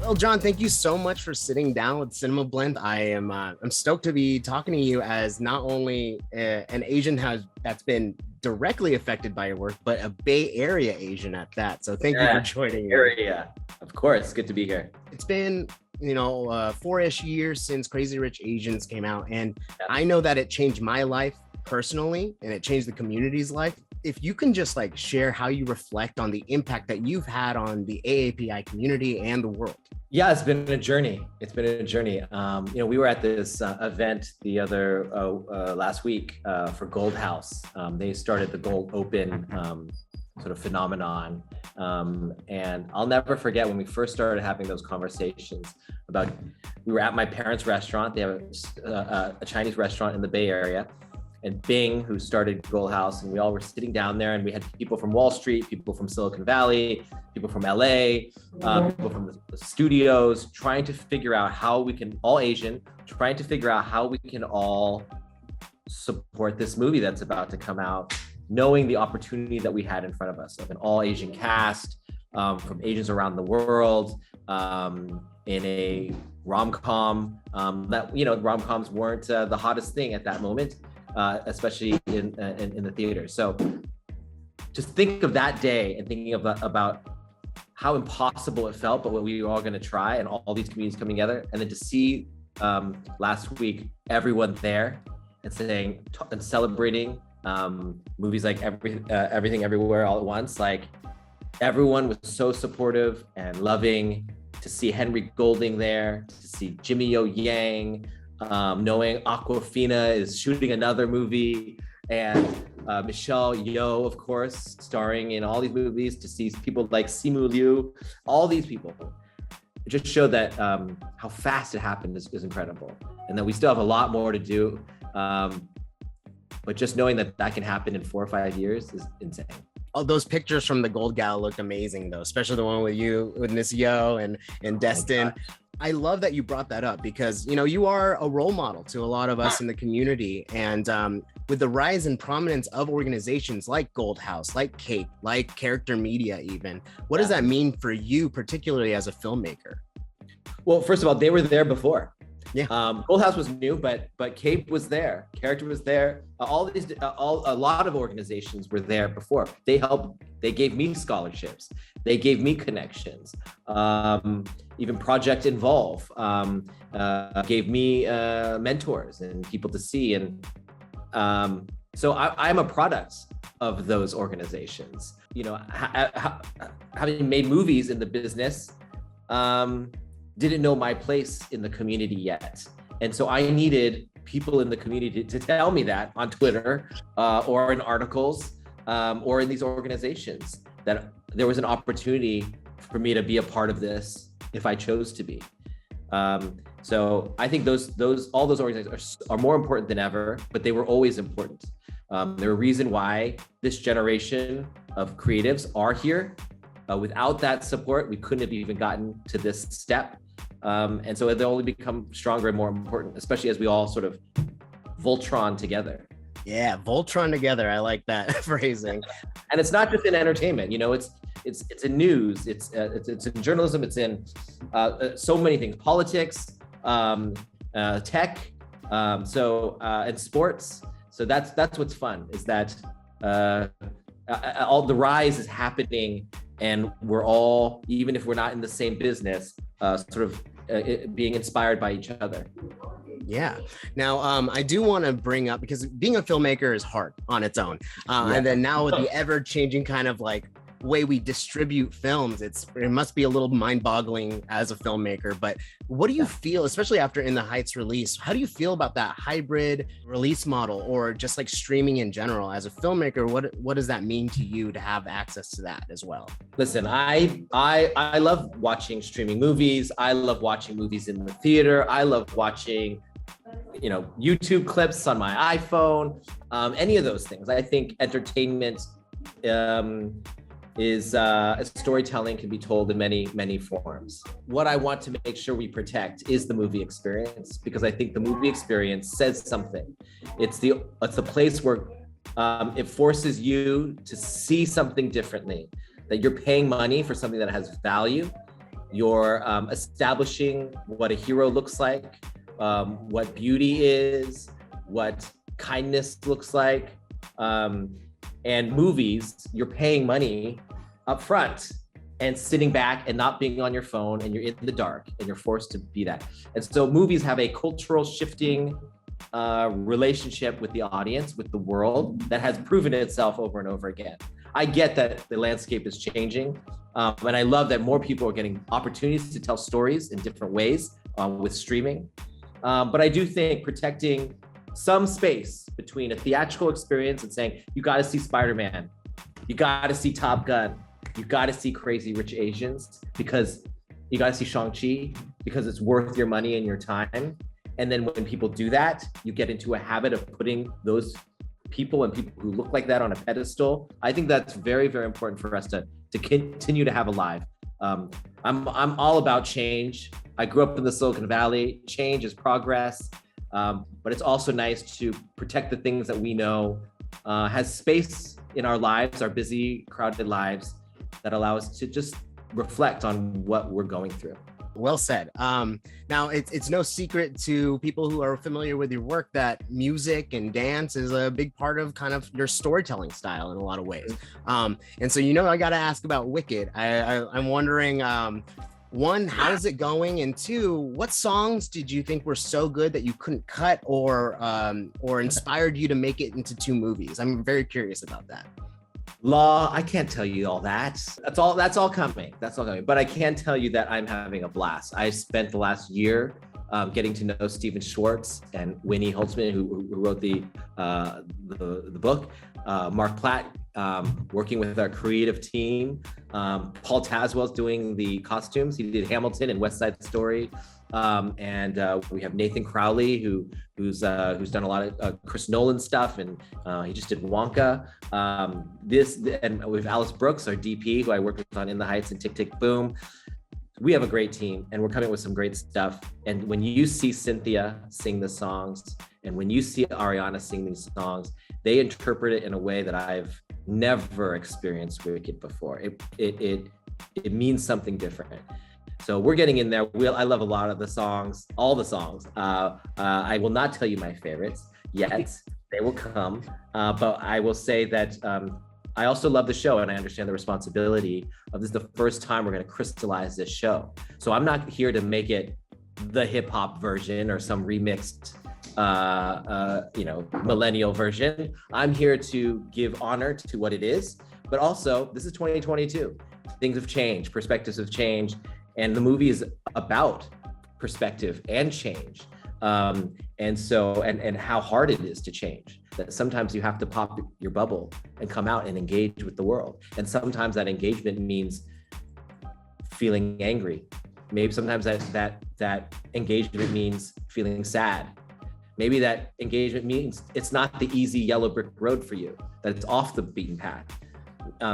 Well, John, thank you so much for sitting down with CinemaBlend. I'm stoked to be talking to you as not only an Asian that's been directly affected by your work, but a Bay Area Asian at that. So thank you for joining me. Area, of course, good to be here. It's been 4-ish years since Crazy Rich Asians came out, and I know that it changed my life personally, and it changed the community's life. If you can just like share how you reflect on the impact that you've had on the AAPI community and the world. Yeah, it's been a journey. We were at this event the other last week for Gold House. They started the Gold Open sort of phenomenon. And I'll never forget when we first started having those conversations about, we were at my parents' restaurant. They have a Chinese restaurant in the Bay Area. And Bing, who started Gold House, and we all were sitting down there, and we had people from Wall Street, people from Silicon Valley, people from LA, people from the studios, trying to figure out how we can, all Asian, trying to figure out how we can all support this movie that's about to come out, knowing the opportunity that we had in front of us of an all Asian cast, from Asians around the world, in a rom-com, rom-coms weren't the hottest thing at that moment. Especially in the theater. So just think of that day and thinking about how impossible it felt, but what we were all going to try, and all these communities coming together. And then to see last week, everyone there and saying and celebrating movies like Everything Everywhere All at Once. Like, everyone was so supportive and loving. To see Henry Golding there, to see Jimmy O Yang, knowing Aquafina is shooting another movie, and Michelle Yeoh, of course, starring in all these movies, to see people like Simu Liu, all these people. It just showed that how fast it happened is incredible, and that we still have a lot more to do. But just knowing that can happen in 4 or 5 years is insane. Oh, those pictures from the Gold Gala looked amazing, though, especially the one with you, with Miss Yeoh and Destin. Oh, I love that you brought that up because, you are a role model to a lot of us in the community. And with the rise in prominence of organizations like Gold House, like CAPE, like Character Media even, what does that mean for you, particularly as a filmmaker? Well, first of all, they were there before. Yeah. Gold House was new, but CAPE was there. Character was there. A lot of organizations were there before. They helped. They gave me scholarships. They gave me connections. Even Project Involve gave me mentors and people to see. And so I'm a product of those organizations. Having made movies in the business, didn't know my place in the community yet. And so I needed people in the community to tell me that on Twitter or in articles or in these organizations, that there was an opportunity for me to be a part of this if I chose to be. So I think all those organizations are more important than ever, but they were always important. They're a reason why this generation of creatives are here. Without that support, we couldn't have even gotten to this step. And so they only become stronger and more important, especially as we all sort of Voltron together. Yeah, Voltron together. I like that phrasing. And it's not just in entertainment. It's in news. It's in journalism. It's in so many things. Politics, tech, and sports. So that's what's fun, is that all the rise is happening, and we're all, even if we're not in the same business, sort of being inspired by each other. Yeah. Now, I do want to bring up, because being a filmmaker is hard on its own. And then now with the ever-changing kind of like way we distribute films, it must be a little mind-boggling as a filmmaker. But what do you feel, especially after In the Heights release, how do you feel about that hybrid release model, or just like streaming in general? As a filmmaker, what does that mean to you to have access to that as well? Listen, I love watching streaming movies. I love watching movies in the theater. I love watching YouTube clips on my iPhone, any of those things. I think entertainment is storytelling can be told in many, many forms. What I want to make sure we protect is the movie experience, because I think the movie experience says something. It's the place where it forces you to see something differently, that you're paying money for something that has value, You're establishing what a hero looks like, what beauty is, what kindness looks like. And movies, you're paying money up front and sitting back and not being on your phone, and you're in the dark and you're forced to be that. And so movies have a cultural shifting relationship with the audience, with the world, that has proven itself over and over again. I get that the landscape is changing, and I love that more people are getting opportunities to tell stories in different ways with streaming. But I do think protecting some space between a theatrical experience and saying, you got to see Spider-Man, you got to see Top Gun, you got to see Crazy Rich Asians, because you got to see Shang-Chi, because it's worth your money and your time. And then when people do that, you get into a habit of putting those people and people who look like that on a pedestal. I think that's very, very important for us to continue to have alive. I'm all about change. I grew up in the Silicon Valley. Change is progress, but it's also nice to protect the things that we know has space in our lives, our busy, crowded lives, that allow us to just reflect on what we're going through. Well said. Now, it's no secret to people who are familiar with your work that music and dance is a big part of kind of your storytelling style in a lot of ways. And so, I got to ask about Wicked. I'm wondering, one, how's it going? And two, what songs did you think were so good that you couldn't cut or inspired you to make it into 2 movies? I'm very curious about that. Law, I can't tell you all that. That's all coming. But I can tell you that I'm having a blast. I spent the last year getting to know Stephen Schwartz and Winnie Holtzman, who wrote the book. Mark Platt, working with our creative team. Paul Tazwell's doing the costumes. He did Hamilton and West Side Story. And we have Nathan Crowley, who's done a lot of Chris Nolan stuff, and he just did Wonka. And we have Alice Brooks, our DP, who I worked with on In the Heights and Tick Tick Boom. We have a great team, and we're coming with some great stuff. And when you see Cynthia sing the songs, and when you see Ariana sing these songs, they interpret it in a way that I've never experienced Wicked before. It means something different. So we're getting in there. I love a lot of the songs, all the songs. I will not tell you my favorites yet. They will come. But I will say that I also love the show, and I understand the responsibility of this is the first time we're going to crystallize this show. So I'm not here to make it the hip hop version or some remixed, millennial version. I'm here to give honor to what it is. But also, this is 2022. Things have changed. Perspectives have changed. And the movie is about perspective and change. And how hard it is to change. That sometimes you have to pop your bubble and come out and engage with the world. And sometimes that engagement means feeling angry. Maybe sometimes that engagement means feeling sad. Maybe that engagement means it's not the easy yellow brick road for you, that it's off the beaten path.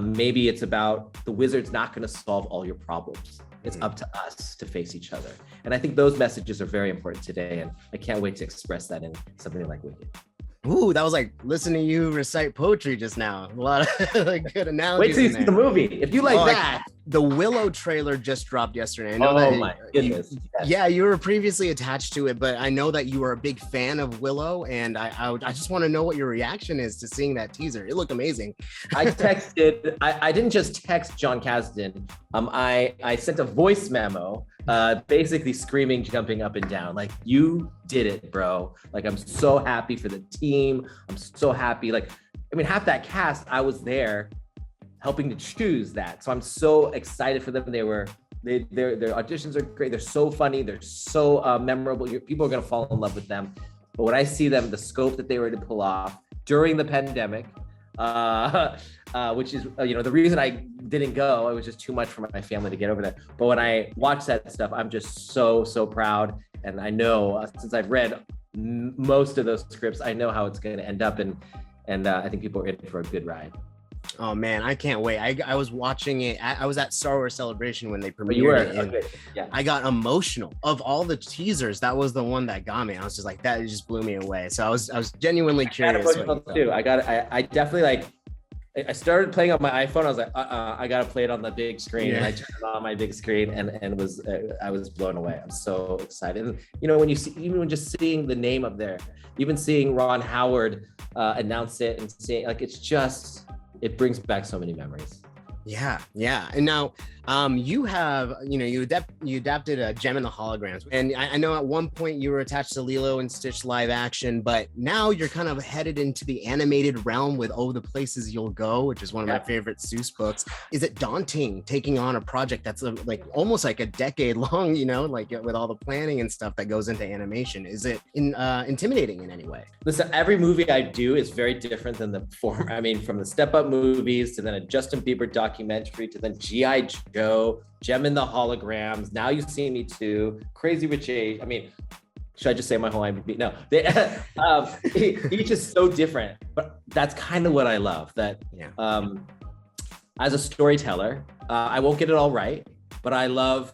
Maybe it's about the wizard's not going to solve all your problems. It's up to us to face each other. And I think those messages are very important today. And I can't wait to express that in something like Wicked. Ooh, that was like listening to you recite poetry just now. A lot of like good analogies. Wait till you see the movie. If you like that. The Willow trailer just dropped yesterday. I know my goodness. Yeah, you were previously attached to it, but I know that you are a big fan of Willow, and I just want to know what your reaction is to seeing that teaser. It looked amazing. I didn't just text John Kasdan. I sent a voice memo, basically screaming, jumping up and down, like, you did it, bro. Like, I'm so happy for the team. I'm so happy. Like, I mean, half that cast, I was there helping to choose that. So I'm so excited for them. Their auditions are great. They're so funny. They're so memorable. People are going to fall in love with them. But when I see them, the scope that they were to pull off during the pandemic, which is, the reason I didn't go, it was just too much for my family to get over that. But when I watch that stuff, I'm just so, so proud. And I know, since I've read most of those scripts, I know how it's going to end up. And I think people are in for a good ride. Oh man, I can't wait. I was watching it. I was at Star Wars Celebration when they premiered it. And yeah. I got emotional. Of all the teasers, that was the one that got me. I was just like, that just blew me away. So I was genuinely curious. I definitely I started playing on my iPhone. I was like, I gotta play it on the big screen, and I turned it on my big screen, and was I was blown away. I'm so excited. And, you know, when you see, even just seeing the name up there, even seeing Ron Howard announce it, and seeing, like, it brings back so many memories. Yeah. And now, you have, you adapted Gem and the Holograms, and I know at one point you were attached to Lilo and Stitch live action, but now you're kind of headed into the animated realm with Oh, the Places You'll Go, which is one of my favorite Seuss books. Is it daunting taking on a project that's like almost like a decade long, like with all the planning and stuff that goes into animation? Is it intimidating in any way? Listen, every movie I do is very different than the form. I mean, from the Step Up movies to then a Justin Bieber documentary to then G.I. Joe, Gem and the Holograms, Now You See Me Too, Crazy Rich Asians. I mean, should I just say my whole IMDb? No, each is so different, but that's kind of what I love. That as a storyteller, I won't get it all right, but I love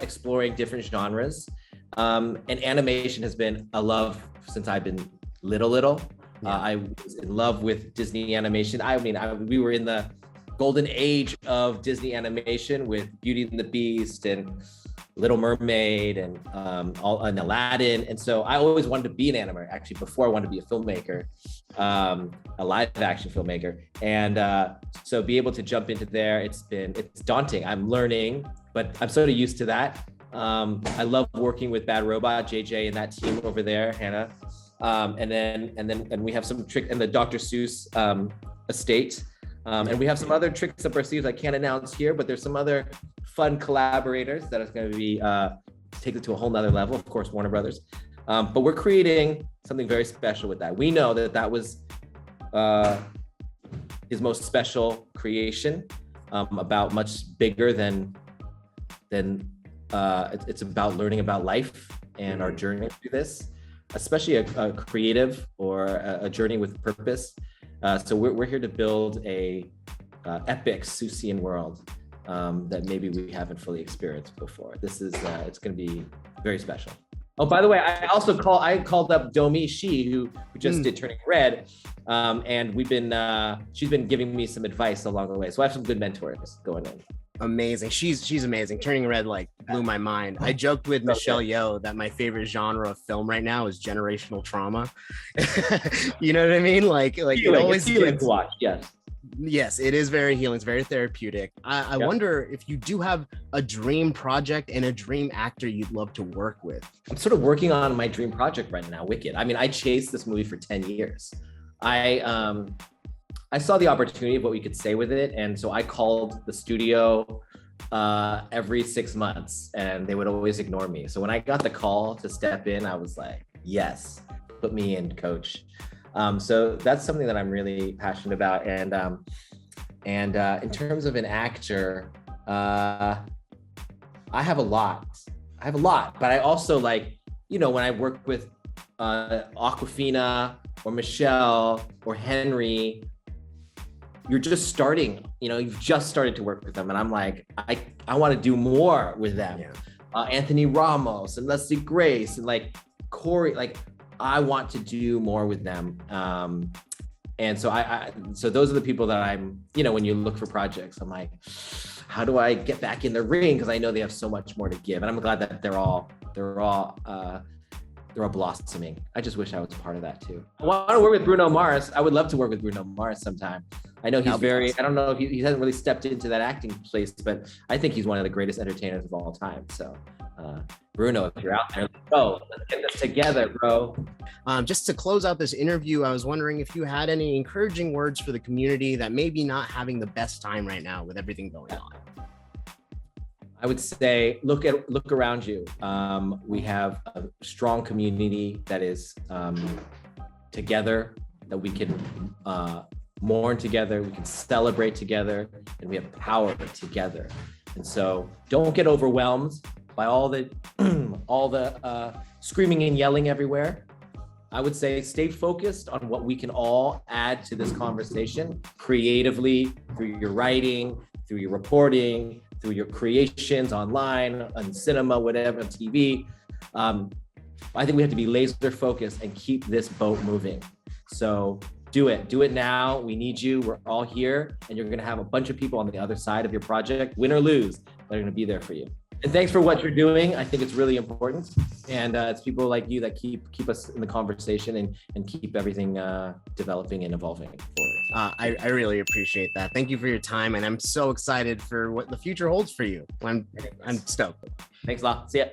exploring different genres. And animation has been a love since I've been little. I was in love with Disney animation. We were in the golden age of Disney animation with Beauty and the Beast and Little Mermaid and Aladdin. And so I always wanted to be an animator, actually, before I wanted to be a filmmaker, a live action filmmaker. And so be able to jump into there, it's daunting. I'm learning, but I'm sort of used to that. I love working with Bad Robot, JJ and that team over there, Hannah. And we have some trick in the Dr. Seuss estate. And we have some other tricks up our sleeves I can't announce here, but there's some other fun collaborators that is going to be take it to a whole nother level, of course, Warner Brothers. But we're creating something very special with that. We know that was his most special creation, about much bigger than it's about learning about life and our journey through this, especially a creative or a journey with purpose. So we're here to build a epic Seussian world that maybe we haven't fully experienced before. This is it's going to be very special. Oh, by the way, I called up Domi Shi, who just did Turning Red, and she's been giving me some advice along the way. So I have some good mentors going in. Amazing. She's amazing. Turning Red blew my mind. I joked with Michelle Yeoh that my favorite genre of film right now is generational trauma. You know what I mean? Like it always healing to watch. Yes, it is very healing. It's very therapeutic. I wonder if you do have a dream project and a dream actor you'd love to work with. I'm sort of working on my dream project right now, Wicked. I mean, I chased this movie for 10 years. I saw the opportunity of what we could say with it. And so I called the studio every 6 months and they would always ignore me. So when I got the call to step in, I was like, yes, put me in, coach. So that's something that I'm really passionate about. And in terms of an actor, I have a lot, but I also when I work with Awkwafina or Michelle or Henry, you're just starting, you've just started to work with them. And I'm like, I want to do more with them. Yeah. Anthony Ramos and Leslie Grace and Corey, I want to do more with them. And so so those are the people that I'm, when you look for projects, I'm like, how do I get back in the ring? Because I know they have so much more to give. And I'm glad that they're all blossoming. I just wish I was part of that too. I want to work with Bruno Mars. I would love to work with Bruno Mars sometime. I know he's awesome. I don't know if he hasn't really stepped into that acting place, but I think he's one of the greatest entertainers of all time. So Bruno, if you're out there, let's get this together, bro. Just to close out this interview, I was wondering if you had any encouraging words for the community that may be not having the best time right now with everything going on. I would say, look around you. We have a strong community that is together, that we can mourn together, we can celebrate together, and we have power together. And so don't get overwhelmed by all the screaming and yelling everywhere. I would say stay focused on what we can all add to this conversation creatively, through your writing, through your reporting, through your creations online, on cinema, whatever, on TV. I think we have to be laser focused and keep this boat moving. So do it now. We need you. We're all here, and you're gonna have a bunch of people on the other side of your project, win or lose, that are gonna be there for you. And thanks for what you're doing. I think it's really important, and it's people like you that keep us in the conversation and keep everything developing and evolving forward. I really appreciate that. Thank you for your time, and I'm so excited for what the future holds for you. I'm stoked. Thanks a lot. See ya.